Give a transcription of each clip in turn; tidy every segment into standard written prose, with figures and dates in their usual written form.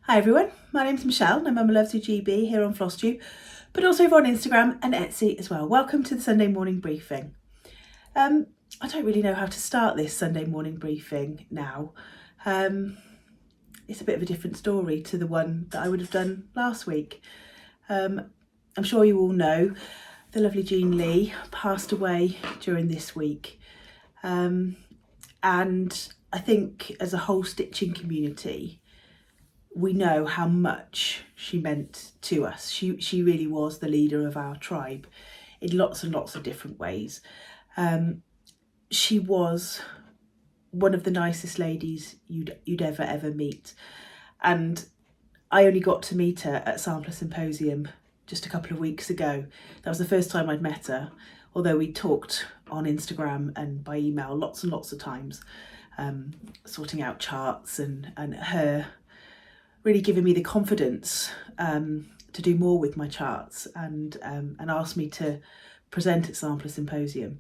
Hi everyone, my name's Michelle and I'm Mama Loves You GB here on FlossTube, but also over on Instagram and Etsy as well. Welcome to the Sunday morning briefing. I don't really know how to start this Sunday morning briefing now. It's a bit of a different story to the one that I would have done last week. I'm sure you all know the lovely Jean Lee passed away during this week. And I think as a whole stitching community, we know how much she meant to us. She really was the leader of our tribe in lots and lots of different ways. She was one of the nicest ladies you'd ever meet. And I only got to meet her at Sampler Symposium just a couple of weeks ago. That was the first time I'd met her, although we talked on Instagram and by email lots and lots of times, sorting out charts and her really giving me the confidence to do more with my charts and asked me to present at Sampler Symposium.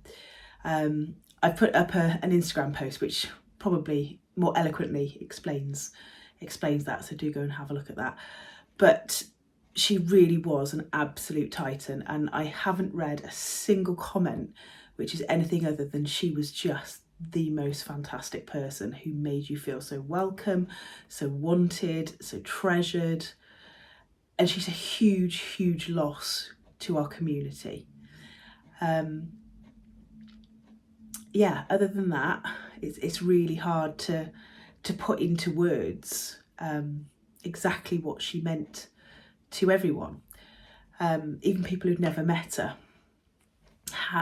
I put up an Instagram post which probably more eloquently explains that, so do go and have a look at that. But she really was an absolute titan, and I haven't read a single comment which is anything other than she was just the most fantastic person who made you feel so welcome, so wanted, so treasured. And she's a huge loss to our community. Yeah, other than that, it's really hard to put into words exactly what she meant to everyone. Even people who'd never met her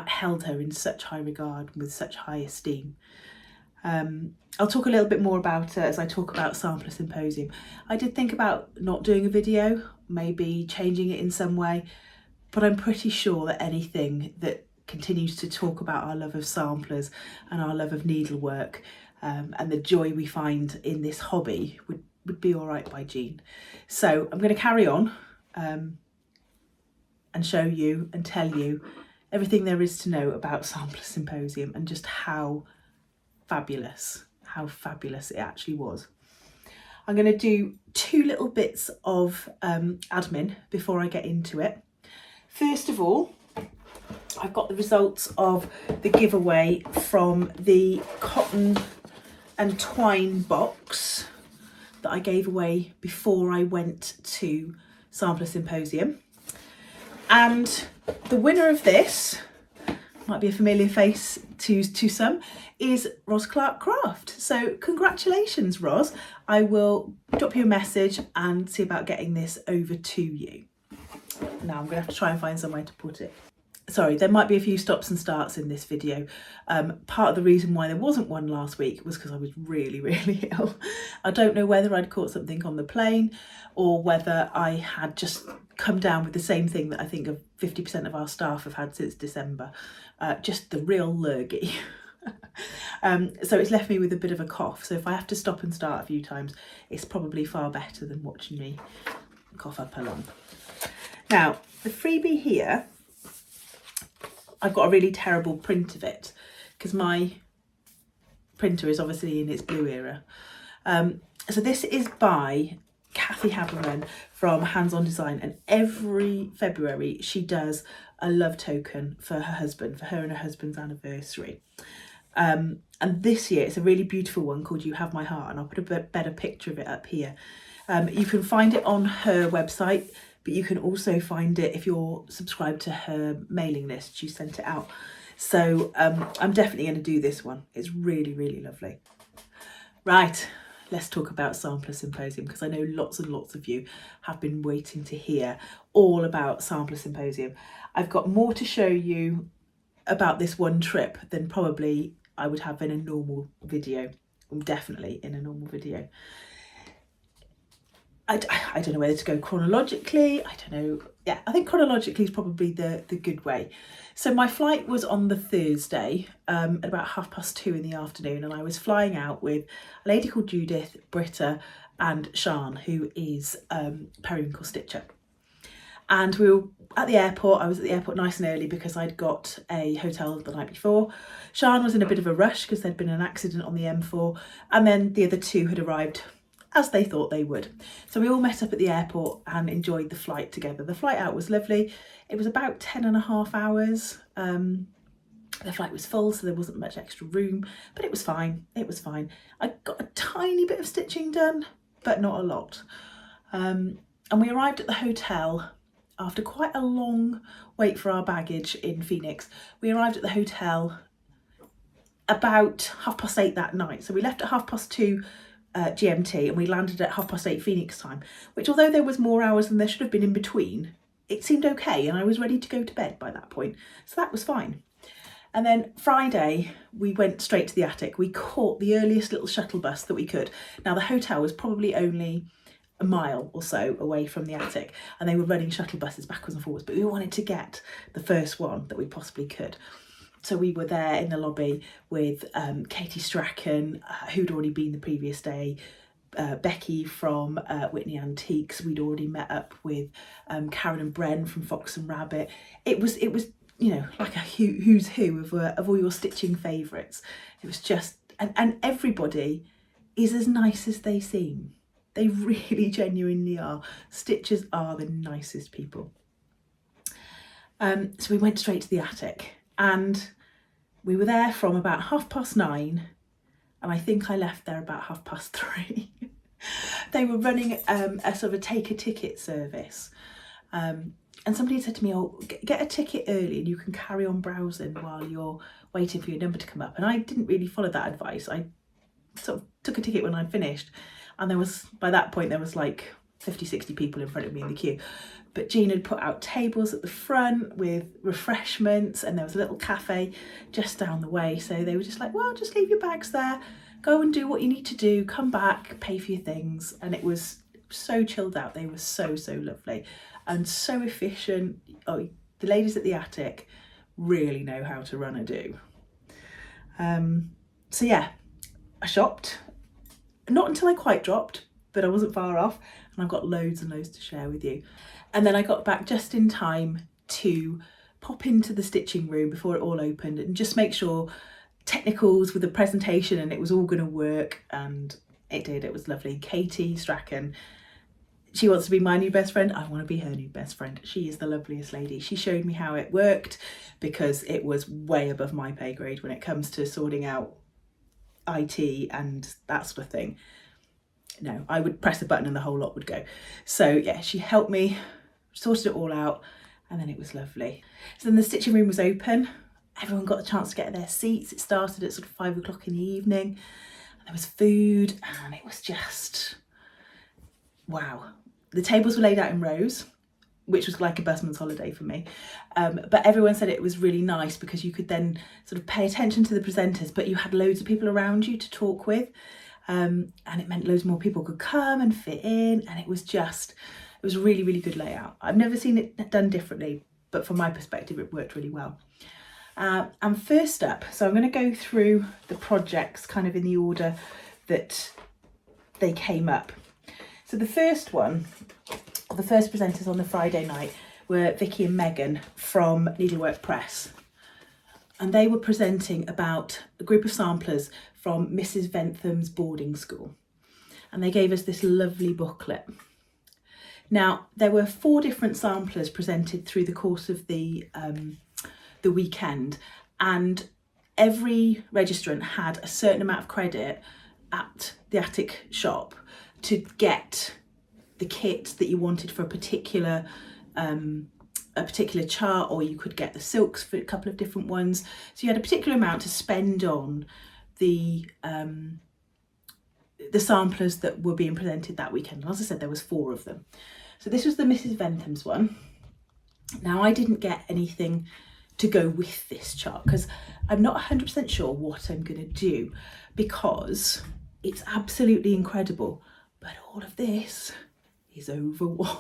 held her in such high regard, with such high esteem. I'll talk a little bit more about her as I talk about Sampler Symposium. I did think about not doing a video, maybe changing it in some way, but I'm pretty sure that anything that continues to talk about our love of samplers and our love of needlework and the joy we find in this hobby would be all right by Jean. So I'm going to carry on and show you and tell you everything there is to know about Sampler Symposium and just how fabulous it actually was. I'm going to do two little bits of admin before I get into it. First of all, I've got the results of the giveaway from the cotton and twine box that I gave away before I went to Sampler Symposium. And the winner of this, might be a familiar face to some, is Ros Clark Craft. So congratulations, Ros. I will drop you a message and see about getting this over to you. Now I'm going to have to try and find somewhere to put it. Sorry, there might be a few stops and starts in this video. Part of the reason why there wasn't one last week was because I was really ill. I don't know whether I'd caught something on the plane or whether I had just come down with the same thing that I think of 50% of our staff have had since December, just the real lurgy. So it's left me with a bit of a cough. So if I have to stop and start a few times, it's probably far better than watching me cough up along. Now, the freebie here, I've got a really terrible print of it because my printer is obviously in its blue era. So this is by Kathy Haberman from Hands On Design, and every February she does a love token for her husband, for her and her husband's anniversary. And this year it's a really beautiful one called You Have My Heart, and I'll put a better picture of it up here. You can find it on her website, but you can also find it if you're subscribed to her mailing list. She sent it out. So I'm definitely going to do this one. It's really lovely. Right, let's talk about Sampler Symposium, because I know lots and lots of you have been waiting to hear all about Sampler Symposium. I've got more to show you about this one trip than probably I would have in a normal video. Definitely in a normal video. I don't know whether to go chronologically. I don't know. Yeah, I think chronologically is probably the good way. So my flight was on the Thursday at about 2:30 in the afternoon, and I was flying out with a lady called Judith, Britta and Sian, who is periwinkle stitcher. And we were at the airport. I was at the airport nice and early because I'd got a hotel the night before. Sian was in a bit of a rush because there'd been an accident on the M4, and then the other two had arrived as they thought they would. So we all met up at the airport and enjoyed the flight together. The flight out was lovely. It was about 10.5 hours. The flight was full, so there wasn't much extra room, but it was fine. It was fine. I got a tiny bit of stitching done, but not a lot. And we arrived at the hotel after quite a long wait for our baggage in Phoenix. We arrived at the hotel about 8:30 that night. So we left at 2:30 GMT and we landed at 8:30 Phoenix time, which, although there was more hours than there should have been in between, it seemed okay, and I was ready to go to bed by that point. So that was fine. And then Friday, we went straight to the attic. We caught the earliest little shuttle bus that we could. Now, the hotel was probably only a mile or so away from the attic, and they were running shuttle buses backwards and forwards, but we wanted to get the first one that we possibly could. So we were there in the lobby with Katie Strachan, who'd already been the previous day, Becky from Whitney Antiques. We'd already met up with Karen and Bren from Fox and Rabbit. It was you know, like a who's who of all your stitching favourites. It was just, and everybody is as nice as they seem. They really genuinely are. Stitchers are the nicest people. So we went straight to the attic, and we were there from about 9:30, and I think I left there about 3:30. They were running a sort of a take a ticket service. And somebody said to me, oh, get a ticket early and you can carry on browsing while you're waiting for your number to come up. And I didn't really follow that advice. I sort of took a ticket when I'd finished, and there was, by that point, there was like 50, 60 people in front of me in the queue. But Jean had put out tables at the front with refreshments, and there was a little cafe just down the way. So they were just like, well, just leave your bags there, go and do what you need to do, come back, pay for your things. And it was so chilled out. They were so lovely and so efficient. Oh, the ladies at the attic really know how to run a do. So yeah, I shopped, not until I quite dropped, but I wasn't far off, and I've got loads and loads to share with you. And then I got back just in time to pop into the stitching room before it all opened and just make sure technicals with the presentation and it was all going to work, and it did. It was lovely. Katie Strachan, she wants to be my new best friend. I want to be her new best friend. She is the loveliest lady. She showed me how it worked, because it was way above my pay grade when it comes to sorting out IT and that sort of thing. No, I would press a button and the whole lot would go. So yeah, she helped me, sorted it all out, and then it was lovely. So then the stitching room was open. Everyone got the chance to get their seats. It started at sort of 5 o'clock in the evening. There was food, and it was just, wow. The tables were laid out in rows, which was like a busman's holiday for me. But everyone said it was really nice because you could then sort of pay attention to the presenters, but you had loads of people around you to talk with. And it meant loads more people could come and fit in. And it was a really, really good layout. I've never seen it done differently, but from my perspective, it worked really well. And first up, so I'm going to go through the projects kind of in the order that they came up. So the first one, the first presenters on the Friday night were Vicky and Megan from Needlework Press. And they were presenting about a group of samplers from Mrs. Bentham's boarding school. And they gave us this lovely booklet. Now, there were 4 different samplers presented through the course of the weekend, and every registrant had a certain amount of credit at the attic shop to get the kit that you wanted for a particular chart, or you could get the silks for a couple of different ones. So you had a particular amount to spend on the samplers that were being presented that weekend. And as I said, there was 4 of them. So this was the Mrs. Bentham's one. Now, I didn't get anything to go with this chart because I'm not 100% sure what I'm going to do, because it's absolutely incredible, but all of this is over 1.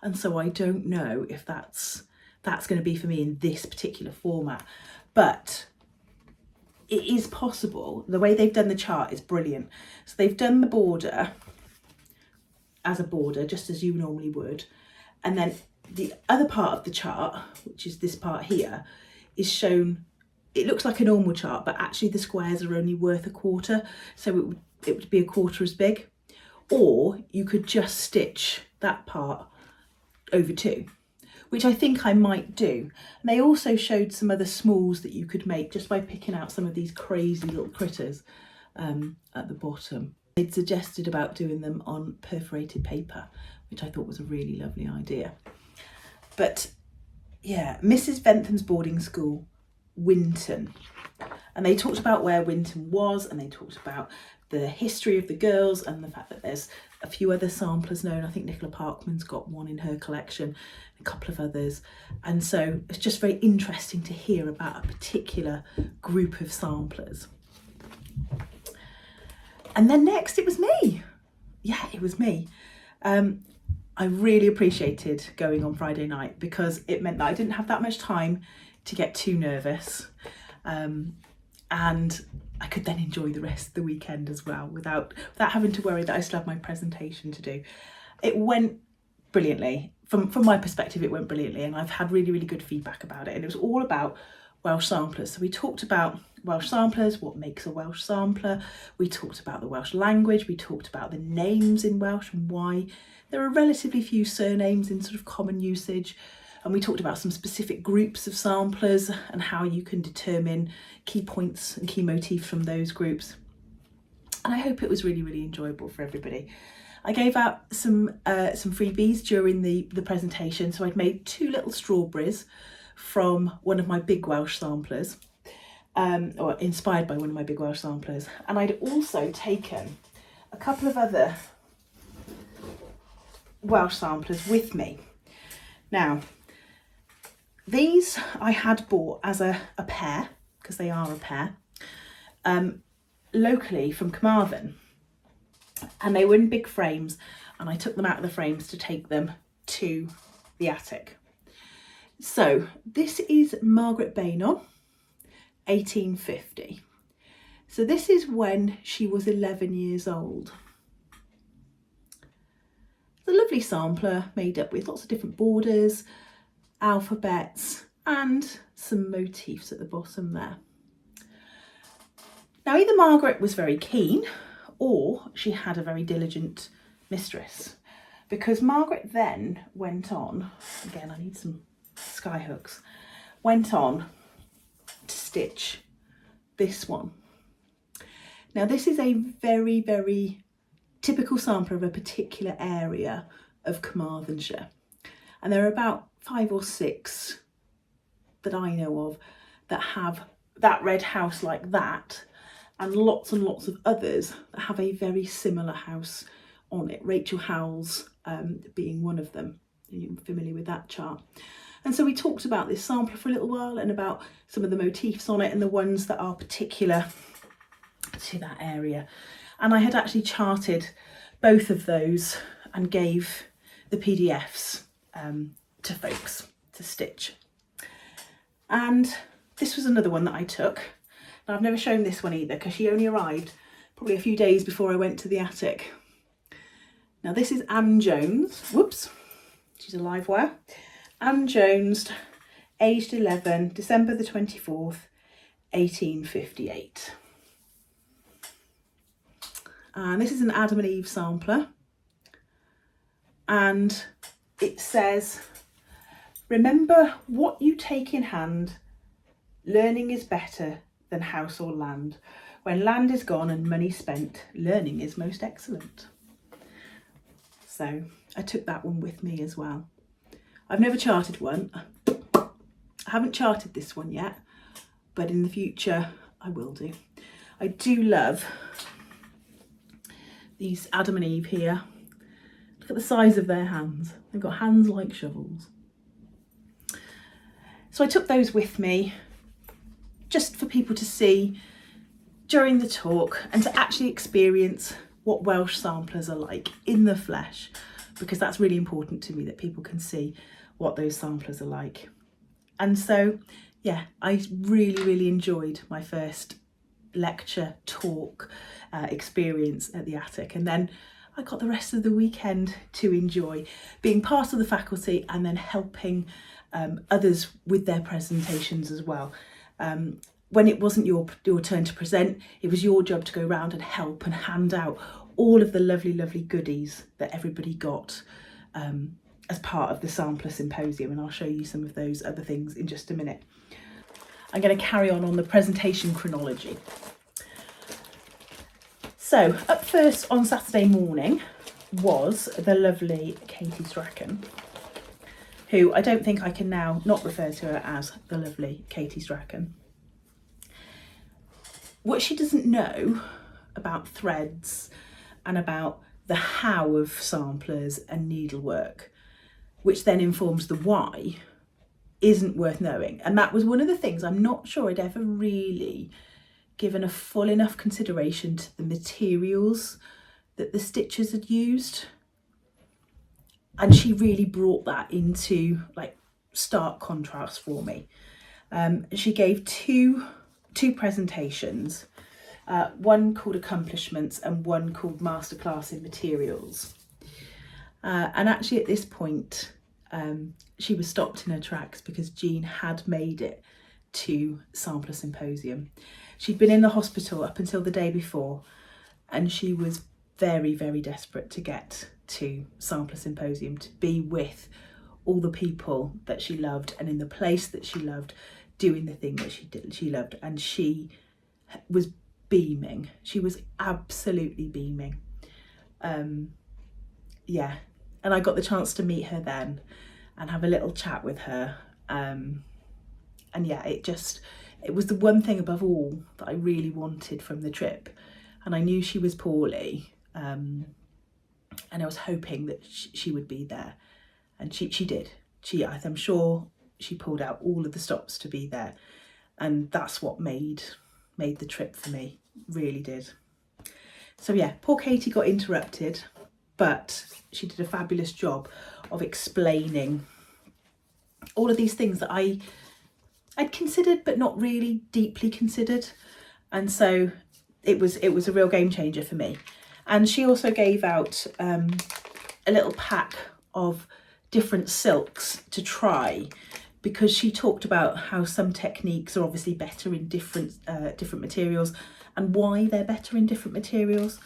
And so I don't know if that's going to be for me in this particular format, but it is possible. The way they've done the chart is brilliant. So they've done the border as a border, just as you normally would, and then the other part of the chart, which is this part here, is shown. It looks like a normal chart, but actually the squares are only worth a quarter, so it would be a quarter as big. or you could just stitch that part over two, which I think I might do. And they also showed some other smalls that you could make just by picking out some of these crazy little critters at the bottom. They'd suggested about doing them on perforated paper, which I thought was a really lovely idea. But yeah, Mrs. Bentham's boarding school, Winton. And they talked about where Winton was, and they talked about the history of the girls and the fact that there's a few other samplers known. I think Nicola Parkman's got one in her collection, a couple of others. And so it's just very interesting to hear about a particular group of samplers. And then next it was me. Yeah, it was me. I really appreciated going on Friday night because it meant that I didn't have that much time to get too nervous. And I could then enjoy the rest of the weekend as well without having to worry that I still have my presentation to do. It went brilliantly. From my perspective, it went brilliantly, and I've had really, really good feedback about it. And it was all about Welsh samplers. So we talked about Welsh samplers, what makes a Welsh sampler. We talked about the Welsh language. We talked about the names in Welsh and why there are relatively few surnames in sort of common usage. And we talked about some specific groups of samplers and how you can determine key points and key motifs from those groups. And I hope it was really, really enjoyable for everybody. I gave out some freebies during the presentation. So I'd made 2 little strawberries from one of my big Welsh samplers, or inspired by one of my big Welsh samplers. And I'd also taken a couple of other Welsh samplers with me. Now, these I had bought as a pair, because they are a pair, locally from Carmarthen. And they were in big frames, and I took them out of the frames to take them to the attic. So this is Margaret Bainon, 1850. So this is when she was 11 years old. It's a lovely sampler made up with lots of different borders, alphabets, and some motifs at the bottom there. Now, either Margaret was very keen or she had a very diligent mistress, because Margaret then went on, again I need some sky hooks, went on to stitch this one. Now this is a very, very typical sampler of a particular area of Carmarthenshire, and there are about 5 or 6 that I know of that have that red house like that, and lots of others that have a very similar house on it, Rachel Howell's being one of them. You're familiar with that chart. And so we talked about this sampler for a little while and about some of the motifs on it and the ones that are particular to that area. And I had actually charted both of those and gave the PDFs to folks to stitch. And this was another one that I took. Now, I've never shown this one either because she only arrived probably a few days before I went to the attic. Now this is Anne Jones. Whoops, she's a live wire. Anne Jones, aged 11, December the 24th, 1858. And this is an Adam and Eve sampler. And it says, remember what you take in hand, learning is better than house or land. When land is gone and money spent, learning is most excellent. So I took that one with me as well. I've never charted one. I haven't charted this one yet, but in the future I will do. I do love these Adam and Eve here. Look at the size of their hands. They've got hands like shovels. So I took those with me just for people to see during the talk and to actually experience what Welsh samplers are like in the flesh, because that's really important to me that people can see what those samplers are like. And so, yeah, I really, really enjoyed my first lecture talk experience at the attic. And then I got the rest of the weekend to enjoy being part of the faculty and then helping others with their presentations as well. When it wasn't your turn to present, it was your job to go around and help and hand out all of the lovely, lovely goodies that everybody got as part of the sampler symposium, and I'll show you some of those other things in just a minute. I'm going to carry on the presentation chronology. So up first on Saturday morning was the lovely Katie Strachan, who I don't think I can now not refer to her as the lovely Katie Strachan. What she doesn't know about threads and about the how of samplers and needlework, which then informs the why, isn't worth knowing. And that was one of the things I'm not sure I'd ever really given a full enough consideration to the materials that the stitchers had used. And she really brought that into like stark contrast for me. She gave two presentations, one called Accomplishments and one called Masterclass in Materials. And actually at this point, she was stopped in her tracks because Jean had made it to Sampler Symposium. She'd been in the hospital up until the day before, and she was very, very desperate to get to Sampler Symposium, to be with all the people that she loved and in the place that she loved, doing the thing that she loved. And she was beaming. She was absolutely beaming. Yeah, and I got the chance to meet her then and have a little chat with her. And yeah, it was the one thing above all that I really wanted from the trip. And I knew she was poorly, and I was hoping that she would be there, and she did. I'm sure she pulled out all of the stops to be there, and that's what made the trip for me, really did. So yeah, poor Katie got interrupted, but she did a fabulous job of explaining all of these things that I'd considered but not really deeply considered, and so it was a real game changer for me. And she also gave out a little pack of different silks to try, because she talked about how some techniques are obviously better in different materials and why they're better in different materials.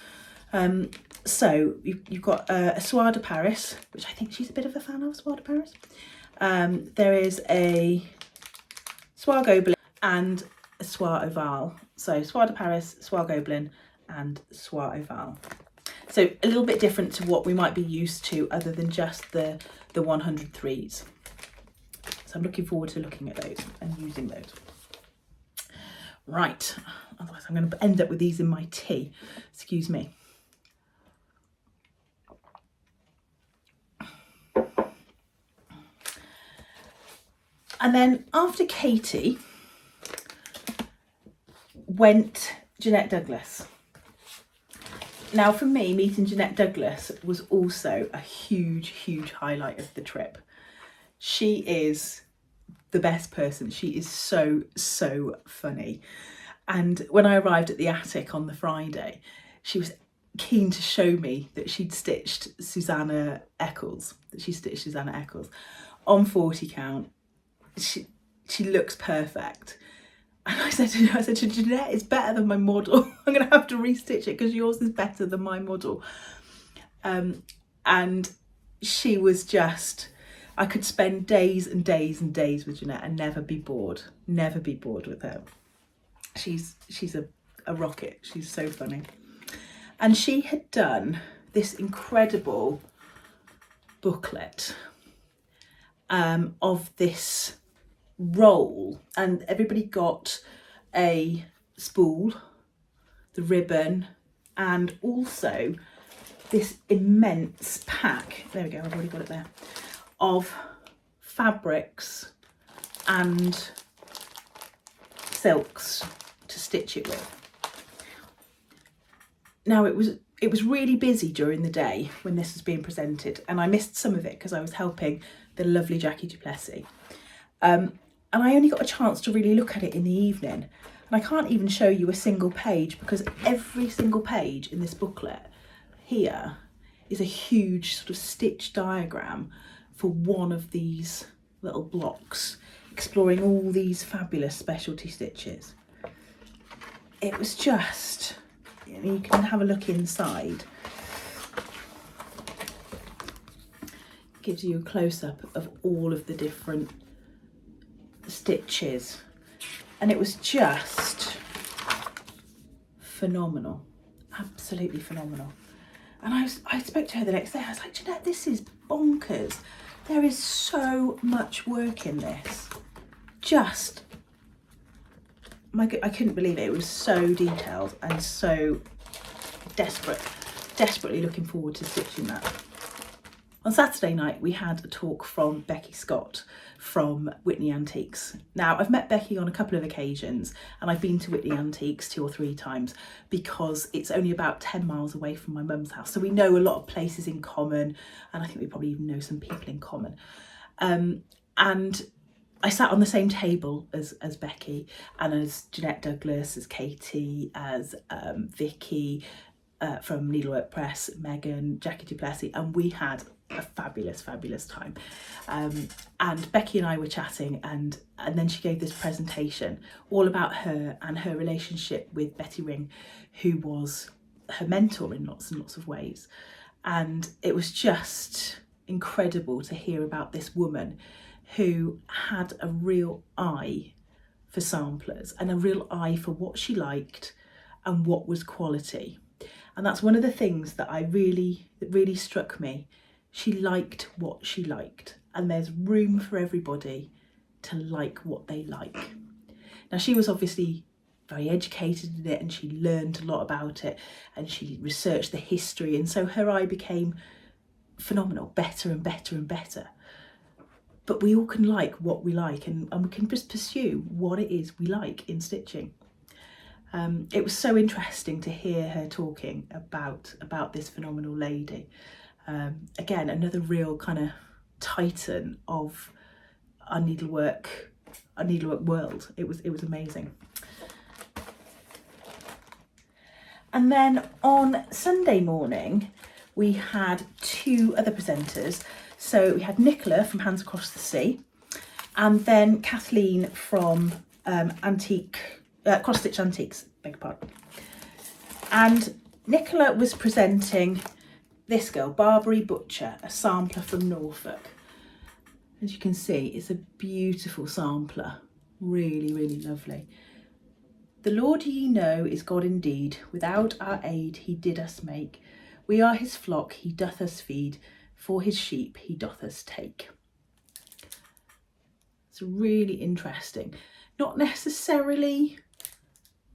So you've got a Soie de Paris, which I think she's a bit of a fan of, Soie de Paris. There is a Soie Gobelin and a Soie Ovale. So Soie de Paris, Soie Gobelin and Soie Ovale. So a little bit different to what we might be used to, other than just the 103s. So I'm looking forward to looking at those and using those. Right, otherwise I'm going to end up with these in my tea. Excuse me. And then after Katie went Jeanette Douglas. Now for me, meeting Jeanette Douglas was also a huge, huge highlight of the trip. She is the best person. She is so, so funny. And when I arrived at the attic on the Friday, she was keen to show me that she'd stitched Susanna Eccles, on 40 count. She looks perfect. And I said to Jeanette, it's better than my model. I'm going to have to restitch it because yours is better than my model. And she was just, I could spend days and days and days with Jeanette and never be bored with her. She's a rocket. She's so funny. And she had done this incredible booklet of this roll, and everybody got a spool, the ribbon, and also this immense pack, there we go, I've already got it there, of fabrics and silks to stitch it with. Now it was really busy during the day when this was being presented, and I missed some of it because I was helping the lovely Jackie du Plessis. And I only got a chance to really look at it in the evening. And I can't even show you a single page, because every single page in this booklet here is a huge sort of stitch diagram for one of these little blocks, exploring all these fabulous specialty stitches. It was just, you can have a look inside. gives you a close-up of all of the different stitches, and it was just phenomenal, absolutely phenomenal. And I spoke to her the next day. I was like, Jeanette, this is bonkers. There is so much work in this. Just, I couldn't believe it. It was so detailed and so desperately looking forward to stitching that. On Saturday night, we had a talk from Becky Scott from Whitney Antiques. Now, I've met Becky on a couple of occasions, and I've been to Whitney Antiques 2 or 3 times because it's only about 10 miles away from my mum's house. So we know a lot of places in common, and I think we probably even know some people in common. And I sat on the same table as Becky, and as Jeanette Douglas, as Katie, as Vicky from Needlework Press, Megan, Jackie du Plessis, and we had a fabulous time. And Becky and I were chatting, and then she gave this presentation all about her and her relationship with Betty Ring, who was her mentor in lots and lots of ways. And it was just incredible to hear about this woman who had a real eye for samplers and a real eye for what she liked and what was quality. And that's one of the things that really struck me. She liked what she liked, and there's room for everybody to like what they like. Now, she was obviously very educated in it, and she learned a lot about it, and she researched the history, and so her eye became phenomenal, better and better and better. But we all can like what we like, and we can just pursue what it is we like in stitching. It was so interesting to hear her talking about this phenomenal lady. Again, another real kind of titan of our needlework world. It was amazing. And then on Sunday morning, we had 2 other presenters. So we had Nicola from Hands Across the Sea, and then Kathleen from Cross Stitch Antiques, beg your pardon. And Nicola was presenting this girl, Barbary Butcher, a sampler from Norfolk. As you can see, it's a beautiful sampler, really lovely. The Lord ye know is God indeed, without our aid he did us make. We are his flock, he doth us feed, for his sheep he doth us take. It's really interesting. Not necessarily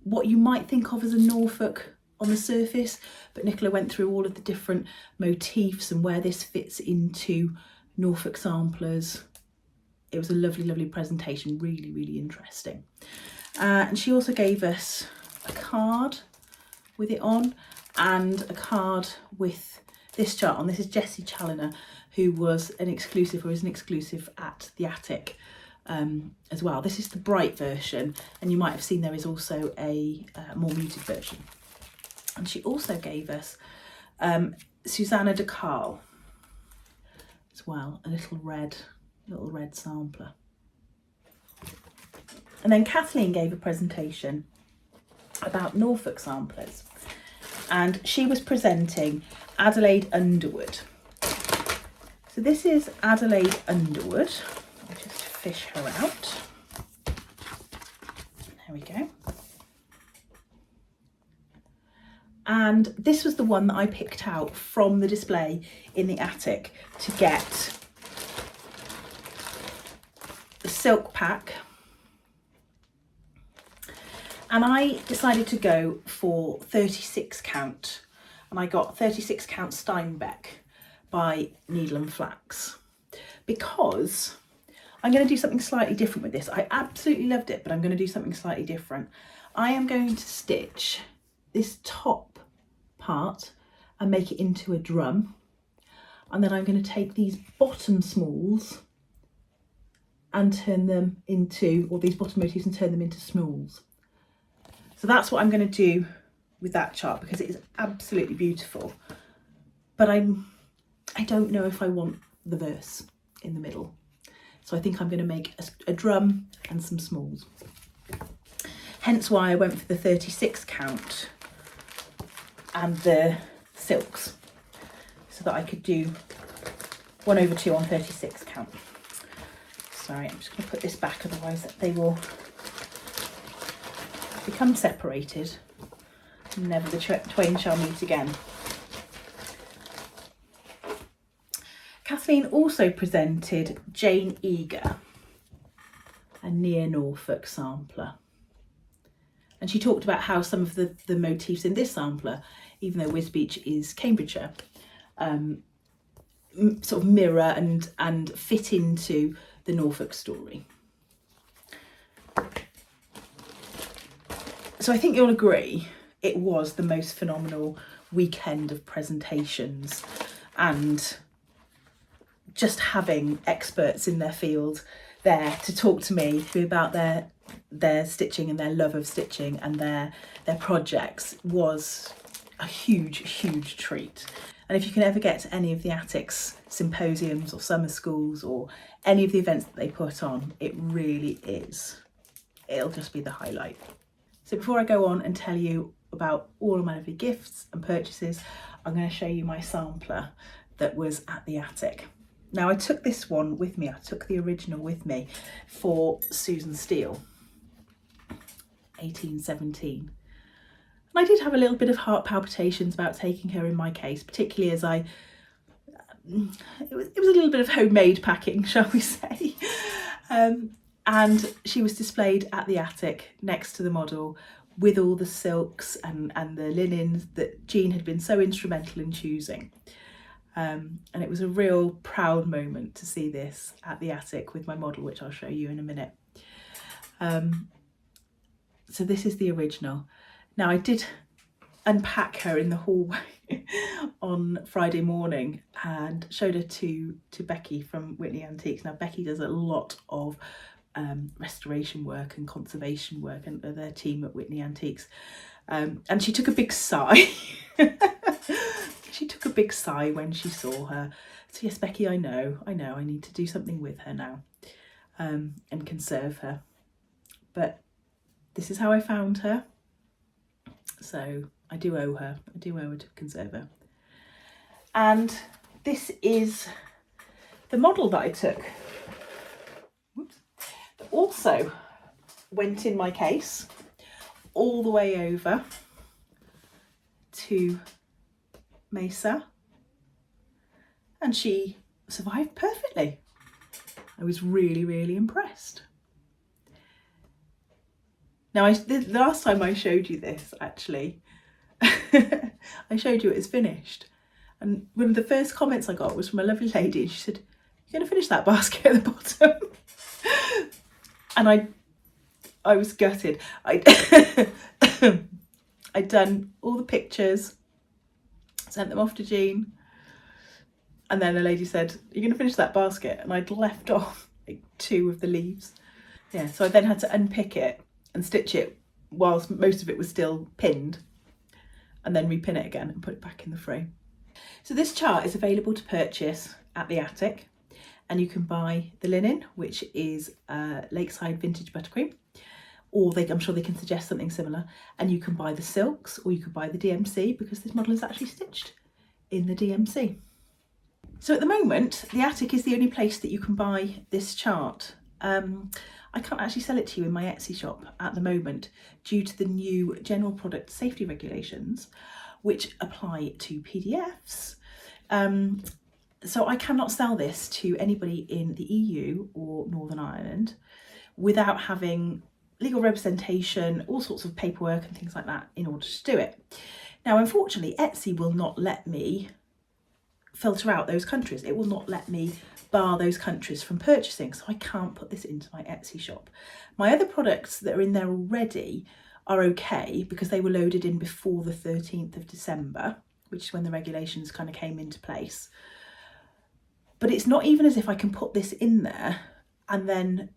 what you might think of as a Norfolk on the surface, but Nicola went through all of the different motifs and where this fits into Norfolk samplers. It was a lovely presentation, really interesting. And she also gave us a card with it on, and a card with this chart on. This is Jessie Challoner, who was an exclusive, or is an exclusive at the Attic as well. This is the bright version, and you might have seen there is also a more muted version. And she also gave us Susanna de Carl as well, a little red sampler. And then Kathleen gave a presentation about Norfolk samplers, and she was presenting Adelaide Underwood. So this is Adelaide Underwood. I'll just fish her out. There we go. And this was the one that I picked out from the display in the attic to get the silk pack. And I decided to go for 36 count, and I got 36 count Steinbeck by Needle and Flax, because I'm going to do something slightly different with this. I absolutely loved it, but I'm going to do something slightly different. I am going to stitch this top part and make it into a drum, and then I'm going to take these bottom smalls and turn them into, or these bottom motifs and turn them into smalls. So that's what I'm going to do with that chart, because it is absolutely beautiful. But I don't know if I want the verse in the middle. So I think I'm going to make a drum and some smalls. Hence why I went for the 36 count and the silks, so that I could do 1/2 on 36 count. Sorry, I'm just going to put this back, otherwise they will become separated. Never the twain shall meet again. Kathleen also presented Jane Eager, a near Norfolk sampler. And she talked about how some of the motifs in this sampler, even though Wisbech is Cambridgeshire, sort of mirror and fit into the Norfolk story. So I think you'll agree it was the most phenomenal weekend of presentations, and just having experts in their field there to talk to me about their stitching and their love of stitching and their projects was a huge treat. And if you can ever get to any of the Attics symposiums or summer schools or any of the events that they put on, it really is. It'll just be the highlight. So before I go on and tell you about all of my lovely gifts and purchases, I'm going to show you my sampler that was at the Attic. Now I took this one with me, I took the original with me for Susan Steele, 1817. And I did have a little bit of heart palpitations about taking her in my case, particularly as it was a little bit of homemade packing, shall we say. And she was displayed at the Attic next to the model with all the silks and the linens that Jean had been so instrumental in choosing. And it was a real proud moment to see this at the Attic with my model, which I'll show you in a minute. So this is the original. Now I did unpack her in the hallway on Friday morning and showed her to Becky from Whitney Antiques. Now Becky does a lot of restoration work and conservation work, and their team at Whitney Antiques. And she took a big sigh. She took a big sigh when she saw her. So yes, Becky, I know, I need to do something with her now, and conserve her. But this is how I found her. So I do owe her to conserve her. And this is the model that I took. Whoops. That also went in my case all the way over to Mesa, and she survived perfectly. I was really impressed. Now, the last time I showed you this, actually, I showed you it was finished, and one of the first comments I got was from a lovely lady, and she said, "You're going to finish that basket at the bottom?" And I was gutted. I'd done all the pictures, sent them off to Jean, and then a lady said, "You're going to finish that basket?" And I'd left off like 2 of the leaves. Yeah, so I then had to unpick it and stitch it whilst most of it was still pinned, and then repin it again and put it back in the frame. So this chart is available to purchase at the Attic, and you can buy the linen, which is Lakeside Vintage Buttercream, or I'm sure they can suggest something similar, and you can buy the silks, or you could buy the DMC, because this model is actually stitched in the DMC. So at the moment, the Attic is the only place that you can buy this chart. I can't actually sell it to you in my Etsy shop at the moment due to the new general product safety regulations, which apply to PDFs. So I cannot sell this to anybody in the EU or Northern Ireland without having legal representation, all sorts of paperwork and things like that in order to do it. Now, unfortunately, Etsy will not let me filter out those countries. It will not let me bar those countries from purchasing, so I can't put this into my Etsy shop. My other products that are in there already are okay because they were loaded in before the 13th of December, which is when the regulations kind of came into place. But it's not even as if I can put this in there and then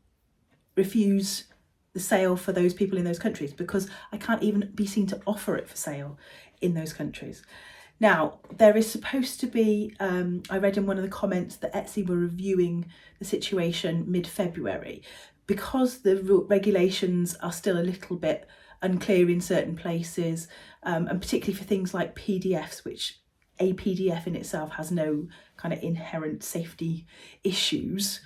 refuse the sale for those people in those countries, because I can't even be seen to offer it for sale in those countries. Now, there is supposed to be, I read in one of the comments that Etsy were reviewing the situation mid-February, because the regulations are still a little bit unclear in certain places, and particularly for things like PDFs, which a PDF in itself has no kind of inherent safety issues.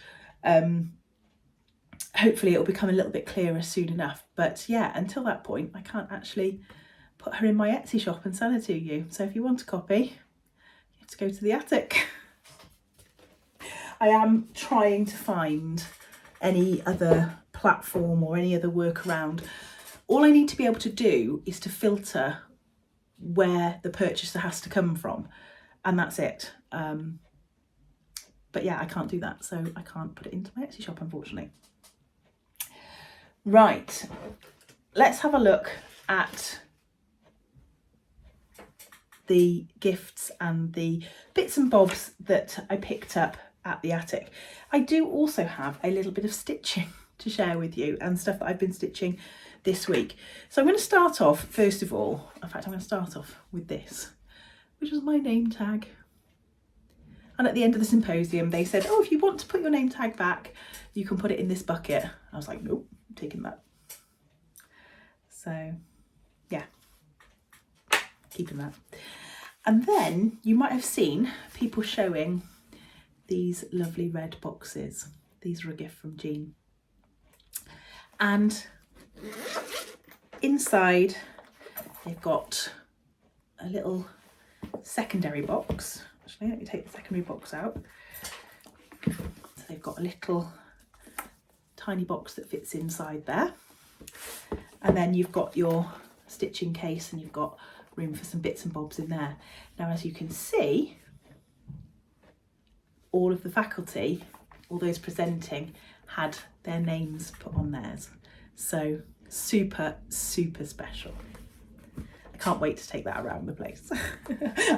Hopefully it'll become a little bit clearer soon enough. But yeah, until that point, I can't actually put her in my Etsy shop and sell her to you. So if you want a copy, you have to go to the attic. I am trying to find any other platform or any other workaround. All I need to be able to do is to filter where the purchaser has to come from, and that's it. But yeah, I can't do that, so I can't put it into my Etsy shop, unfortunately. Right, let's have a look at the gifts and the bits and bobs that I picked up at the attic. I do also have a little bit of stitching to share with you and stuff that I've been stitching this week. So I'm going to start off, first of all, in fact I'm going to start off with this, which was my name tag. And at the end of the symposium they said, oh, if you want to put your name tag back, you can put it in this bucket. I was like, nope, I'm taking that. So yeah, keeping that. And then you might have seen people showing these lovely red boxes. These are a gift from Jean. And inside they've got a little secondary box. Actually, let me take the secondary box out. So they've got a little tiny box that fits inside there. And then you've got your stitching case and you've got room for some bits and bobs in there. Now, as you can see, all of the faculty, all those presenting, had their names put on theirs. So super, super special. I can't wait to take that around the place.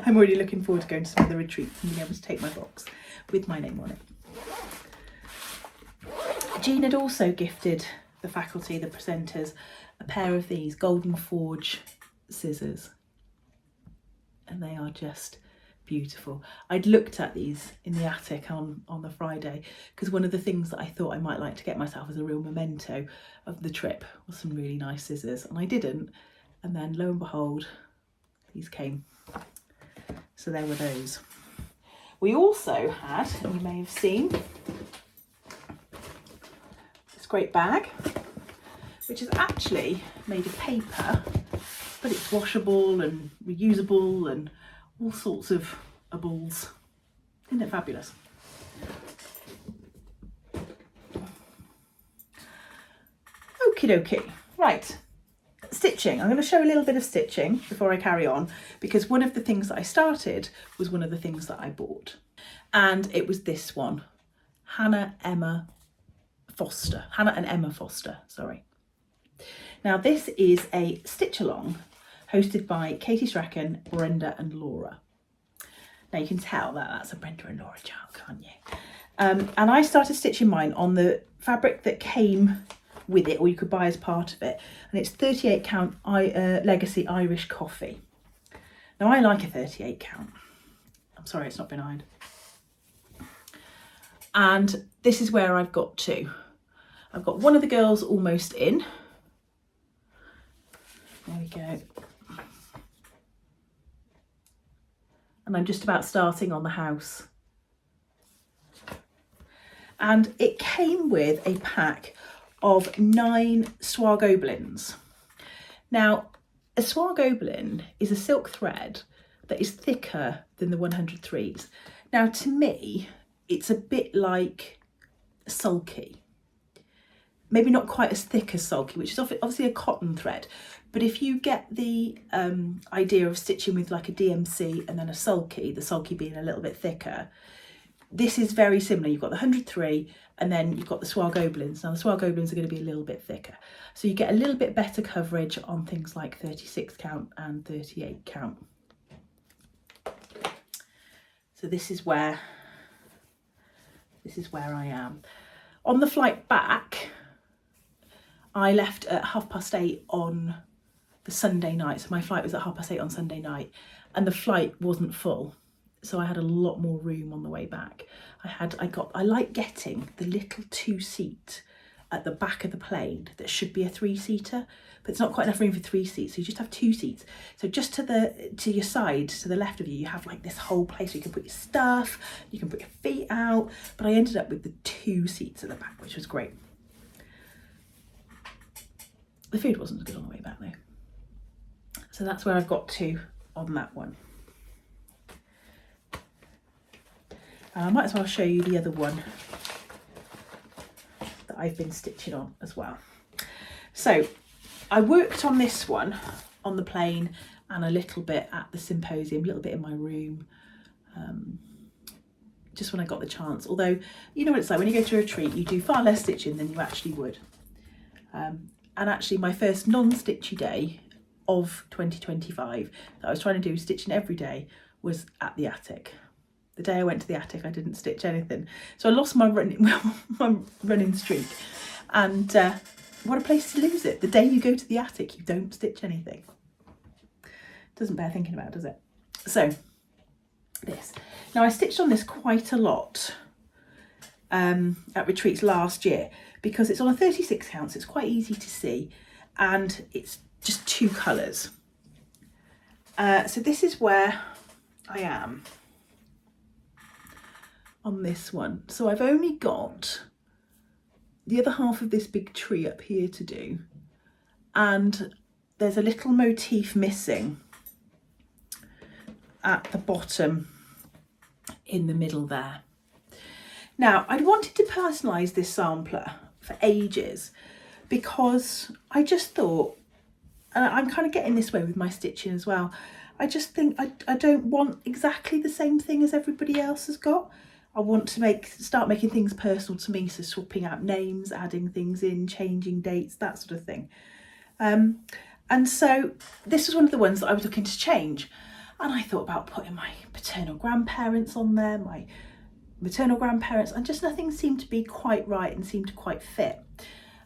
I'm already looking forward to going to some of the retreats and being able to take my box with my name on it. Jean had also gifted the faculty, the presenters, a pair of these Golden Forge scissors. And they are just beautiful. I'd looked at these in the attic on the Friday because one of the things that I thought I might like to get myself as a real memento of the trip was some really nice scissors, and I didn't, and then lo and behold these came. So there were those. We also had, and you may have seen, this great bag which is actually made of paper, but it's washable and reusable and all sorts of balls. Isn't it fabulous? Okie dokie. Right, stitching. I'm going to show a little bit of stitching before I carry on, because one of the things that I started was one of the things that I bought, and it was this one, Hannah and Emma Foster, sorry. Now this is a stitch along hosted by Katie Strachan, Brenda and Laura. Now you can tell that that's a Brenda and Laura chart, can't you? And I started stitching mine on the fabric that came with it, or you could buy as part of it, and it's 38 count Legacy Irish Coffee. Now I like a 38 count. I'm sorry it's not been ironed. And this is where I've got to. I've got one of the girls almost in. There we go. And I'm just about starting on the house. And it came with a pack of 9 Swagoblins. Now, a Swagoblin is a silk thread that is thicker than the 103s. Now, to me, it's a bit like sulky. Maybe not quite as thick as sulky, which is obviously a cotton thread. But if you get the idea of stitching with like a DMC and then a sulky, the sulky being a little bit thicker, this is very similar. You've got the 103 and then you've got the Swagoblins. Now the Swagoblins are going to be a little bit thicker. So you get a little bit better coverage on things like 36 count and 38 count. So this is where I am. On the flight back, I left at 8:30 on the Sunday night. So my flight was at 8:30 on Sunday night and the flight wasn't full. So I had a lot more room on the way back. I like getting the little 2-seat at the back of the plane that should be a 3-seater, but it's not quite enough room for 3 seats, so you just have 2 seats. So just to your side, to the left of you, you have like this whole place where you can put your stuff, you can put your feet out, but I ended up with the 2 seats at the back, which was great. The food wasn't as good on the way back though. So that's where I've got to on that one. I might as well show you the other one that I've been stitching on as well. So I worked on this one on the plane and a little bit at the symposium, a little bit in my room, just when I got the chance. Although, you know what it's like, when you go to a retreat, you do far less stitching than you actually would. And actually my first non-stitchy day of 2025 that I was trying to do stitching every day was at the attic. The day I went to the attic, I didn't stitch anything. So I lost my running streak. And what a place to lose it. The day you go to the attic, you don't stitch anything. Doesn't bear thinking about, does it? So, this. Now I stitched on this quite a lot at retreats last year because it's on a 36 count, so it's quite easy to see. And it's just 2 colours. So this is where I am on this one. So I've only got the other half of this big tree up here to do, and there's a little motif missing at the bottom in the middle there. Now I'd wanted to personalise this sampler for ages because I just thought, and I'm kind of getting this way with my stitching as well, I just think I don't want exactly the same thing as everybody else has got. I want to start making things personal to me, so swapping out names, adding things in, changing dates, that sort of thing. And so this was one of the ones that I was looking to change. And I thought about putting my paternal grandparents on there, my maternal grandparents, and just nothing seemed to be quite right and seemed to quite fit.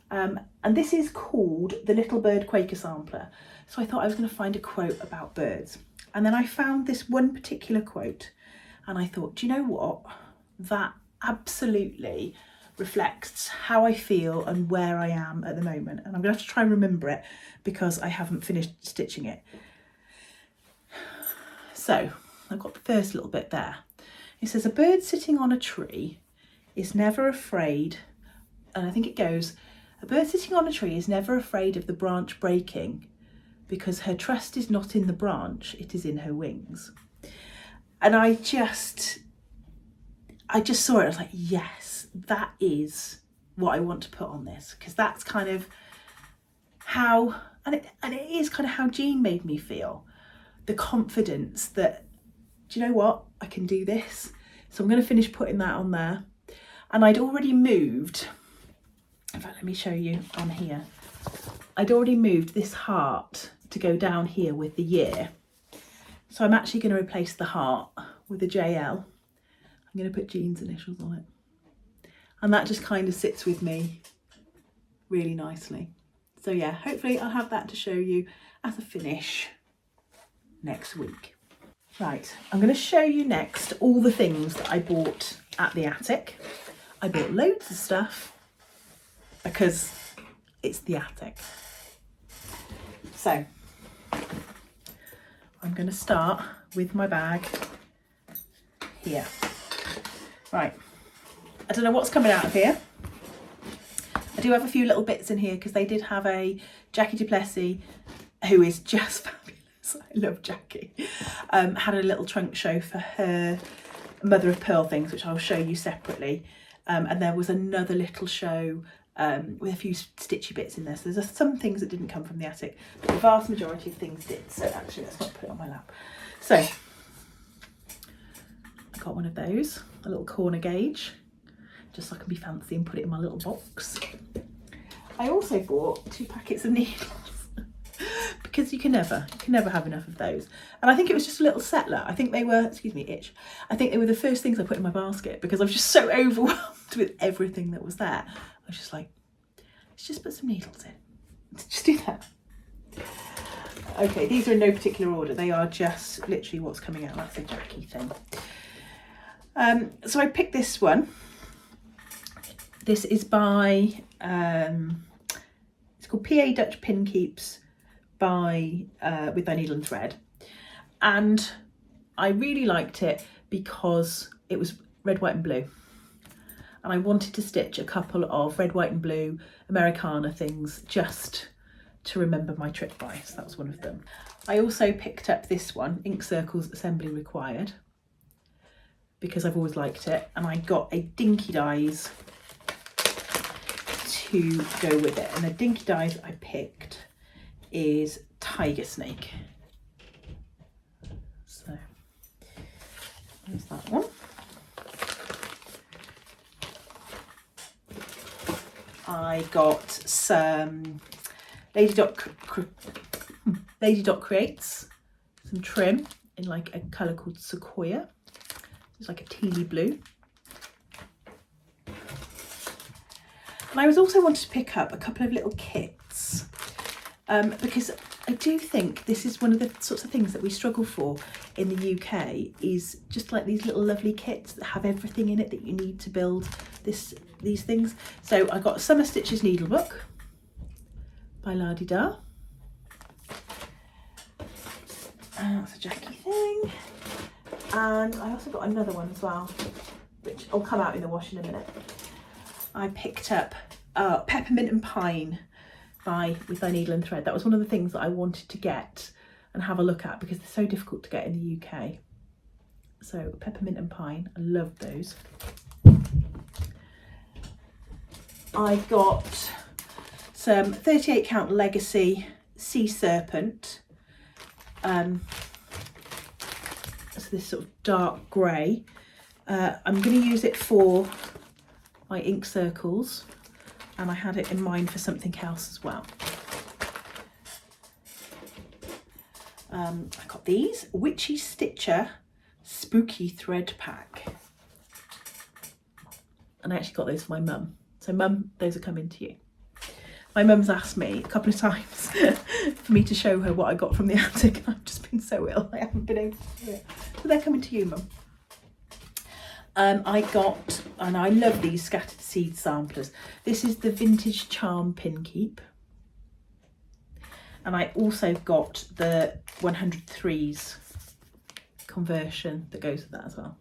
And this is called the Little Bird Quaker Sampler. So I thought I was going to find a quote about birds. And then I found this one particular quote and I thought, do you know what? That absolutely reflects how I feel and where I am at the moment. And I'm going to have to try and remember it because I haven't finished stitching it. So I've got the first little bit there. It says, a bird sitting on a tree is never afraid, and I think it goes, a bird sitting on a tree is never afraid of the branch breaking because her trust is not in the branch, it is in her wings. And I just saw it, I was like, yes, that is what I want to put on this, because that's kind of how, and it is kind of how Jean made me feel. The confidence that, do you know what, I can do this. So I'm going to finish putting that on there. And I'd already moved, in fact, let me show you on here. I'd already moved this heart to go down here with the year. So I'm actually going to replace the heart with a JL. I'm going to put Jean's initials on it. And that just kind of sits with me really nicely. So yeah, hopefully I'll have that to show you as a finish next week. Right, I'm going to show you next all the things that I bought at the attic. I bought loads of stuff because it's the attic. So I'm going to start with my bag here. Right, I don't know what's coming out of here. I do have a few little bits in here because they did have a Jackie de Plessis, who is just fabulous. I love Jackie. Had a little trunk show for her mother of pearl things, which I'll show you separately. And there was another little show with a few stitchy bits in there. So there's some things that didn't come from the attic, but the vast majority of things did. So actually, let's not put it on my lap. So I got one of those, a little corner gauge, just so I can be fancy and put it in my little box. I also bought 2 packets of needles because you can never have enough of those. And I think it was just a little settler. I think they were, excuse me, itch. I think they were the first things I put in my basket because I was just so overwhelmed with everything that was there. I was just like, let's just put some needles in. Just do that. Okay, these are in no particular order. They are just literally what's coming out. That's a Jackie thing. So I picked this one This is by, it's called PA Dutch Pin Keeps by with Thy Needle and Thread. And I really liked it because it was red, white and blue. And I wanted to stitch a couple of red, white and blue Americana things just to remember my trip by. So that was one of them. I also picked up this one, Ink Circles Assembly Required, because I've always liked it. And I got a Dinky Dies to go with it. And the Dinky Dies I picked is Tiger Snake. So there's that one. I got some Lady Dot Creates, some trim in like a colour called Sequoia. It's like a tealy blue. And I was also wanted to pick up a couple of little kits because I do think this is one of the sorts of things that we struggle for in the UK, is just like these little lovely kits that have everything in it that you need to build these things. So I got Summer Stitches Needlebook by La Di Da. That's a Jackie thing. And I also got another one as well, which will come out in the wash in a minute. I picked up Peppermint and Pine with Thy Needle and Thread. That was one of the things that I wanted to get and have a look at because they're so difficult to get in the UK. So Peppermint and Pine, I love those. I got some 38 count Legacy Sea Serpent. So this sort of dark grey. I'm going to use it for my ink circles, and I had it in mind for something else as well. I got these Witchy Stitcher Spooky Thread Pack, and I actually got those for my mum. So mum, those are coming to you. My mum's asked me a couple of times for me to show her what I got from the attic, and I've just been so ill I haven't been able to do it. So they're coming to you, mum. I got, and I love these Scattered Seed samplers. This is the Vintage Charm Pin Keep. And I also got the 103s conversion that goes with that as well.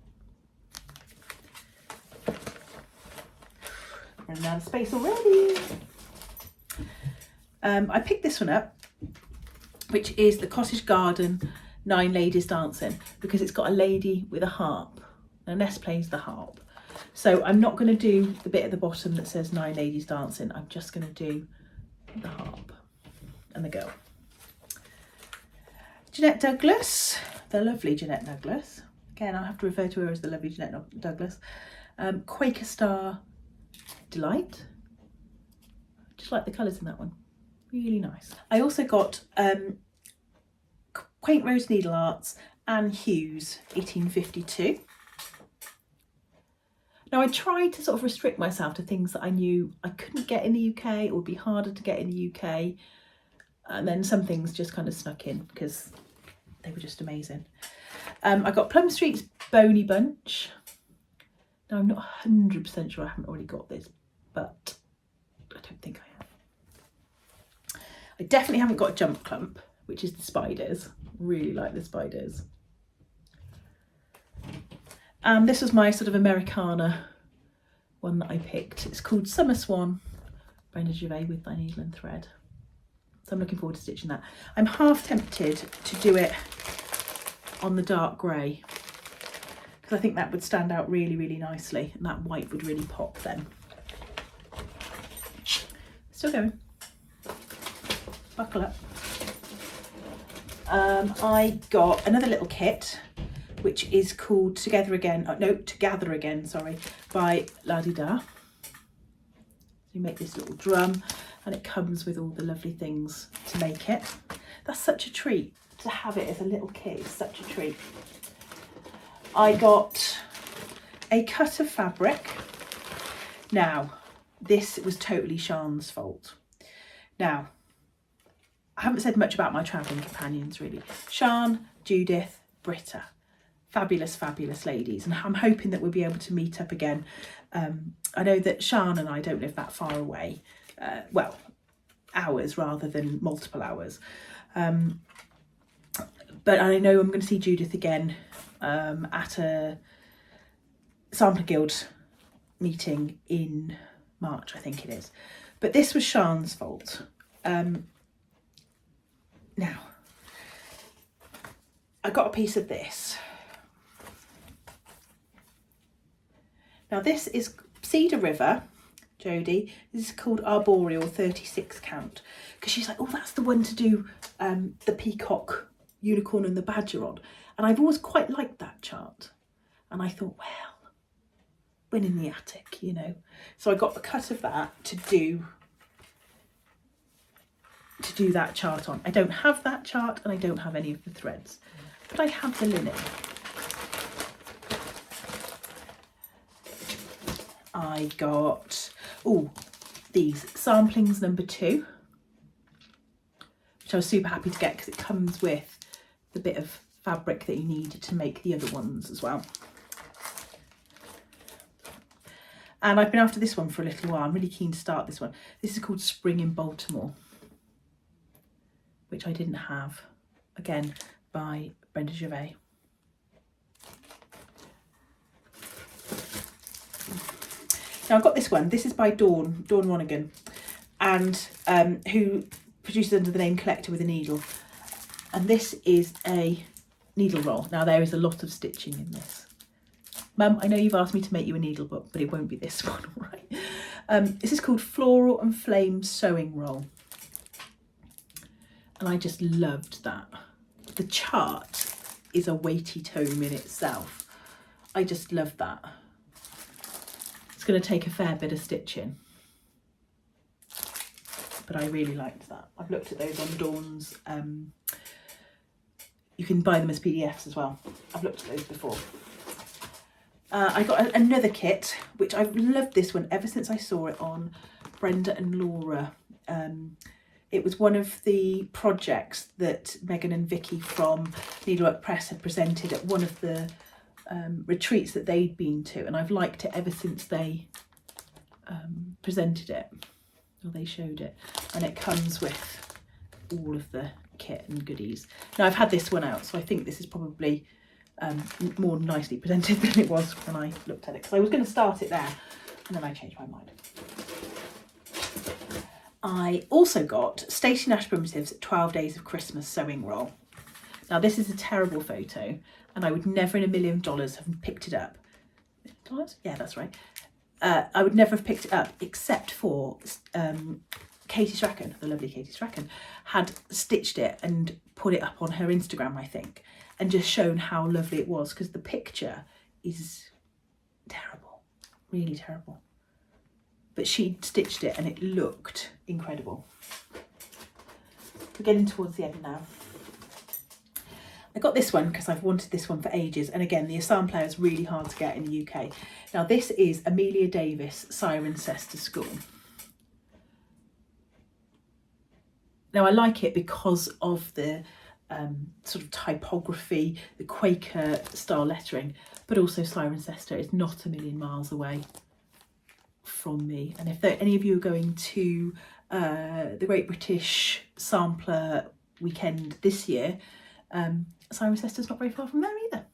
Running out of space already. I picked this one up, which is the Cottage Garden 9 Ladies Dancing, because it's got a lady with a harp. Now Ness plays the harp. So I'm not going to do the bit at the bottom that says 9 Ladies Dancing. I'm just going to do the harp and the girl. Jeanette Douglas, the lovely Jeanette Douglas. Again, I'll have to refer to her as the lovely Jeanette Douglas. Quaker Star Delight. Just like the colours in that one. Really nice. I also got Quaint Rose Needle Arts, Anne Hughes, 1852. Now I tried to sort of restrict myself to things that I knew I couldn't get in the UK or would be harder to get in the UK. And then some things just kind of snuck in because they were just amazing. I got Plum Street's Bony Bunch. Now I'm not 100% sure I haven't already got this, but I don't think I have. I definitely haven't got Jump Clump, which is the spiders. Really like the spiders. This was my sort of Americana one that I picked. It's called Summer Swan, Brenda Gervais with Thy Needle and Thread. So I'm looking forward to stitching that. I'm half tempted to do it on the dark grey, because I think that would stand out really, really nicely, and that white would really pop then. Still going. Buckle up. I got another little kit, which is called Together Again, sorry, by La Di Da. You make this little drum, and it comes with all the lovely things to make it. That's such a treat to have it as a little kit. It's such a treat. I got a cut of fabric. Now, this was totally Sian's fault. Now, I haven't said much about my travelling companions really. Sian, Judith, Britta. fabulous, fabulous ladies, and I'm hoping that we'll be able to meet up again. I know that Sian and I don't live that far away, well, hours rather than multiple hours, but I know I'm going to see Judith again at a Sampler Guild meeting in March, I think it is. But this was Sian's fault. Now, I got a piece of this. Now this is Cedar River, Jodie. This is called Arboreal 36 count, because she's like, oh, that's the one to do the peacock, unicorn and the badger on. And I've always quite liked that chart. And I thought, well, when in the attic, you know. So I got a cut of that to do that chart on. I don't have that chart and I don't have any of the threads, but I have the linen. I got, these samplings number 2, which I was super happy to get because it comes with the bit of fabric that you need to make the other ones as well. And I've been after this one for a little while. I'm really keen to start this one. This is called Spring in Baltimore, which I didn't have, again, by Brenda Gervais. Now I've got this one. This is by Dawn Ronigan, and who produces under the name Collector with a Needle. And this is a needle roll. Now there is a lot of stitching in this. Mum, I know you've asked me to make you a needle book, but it won't be this one, right? This is called Floral and Flame Sewing Roll. And I just loved that. The chart is a weighty tome in itself. I just love that. It's going to take a fair bit of stitching, but I really liked that. I've looked at those on Dawn's. You can buy them as PDFs as well. I've looked at those before. I got another kit, which I've loved this one ever since I saw it on Brenda and Laura. It was one of the projects that Megan and Vicky from Needlework Press had presented at one of the retreats that they'd been to, and I've liked it ever since they presented it, or they showed it. And it comes with all of the kit and goodies. Now I've had this one out, so I think this is probably more nicely presented than it was when I looked at it, because I was going to start it there and then I changed my mind. I also got Stacey Nash Primitive's 12 Days of Christmas Sewing Roll. Now this is a terrible photo and I would never in a $1 million have picked it up. $1 million? Yeah, that's right. I would never have picked it up except for Katie Strachan, the lovely Katie Strachan, had stitched it and put it up on her Instagram, I think, and just shown how lovely it was, because the picture is terrible, really terrible. But she stitched it and it looked incredible. We're getting towards the end now. I got this one because I've wanted this one for ages, and again the Assam player is really hard to get in the UK. Now this is Amelia Davis, Cirencester School. Now I like it because of the sort of typography, the Quaker style lettering, but also Cirencester is not a million miles away from me. And if any of you are going to the Great British Sampler weekend this year, Cirencester's not very far from there either.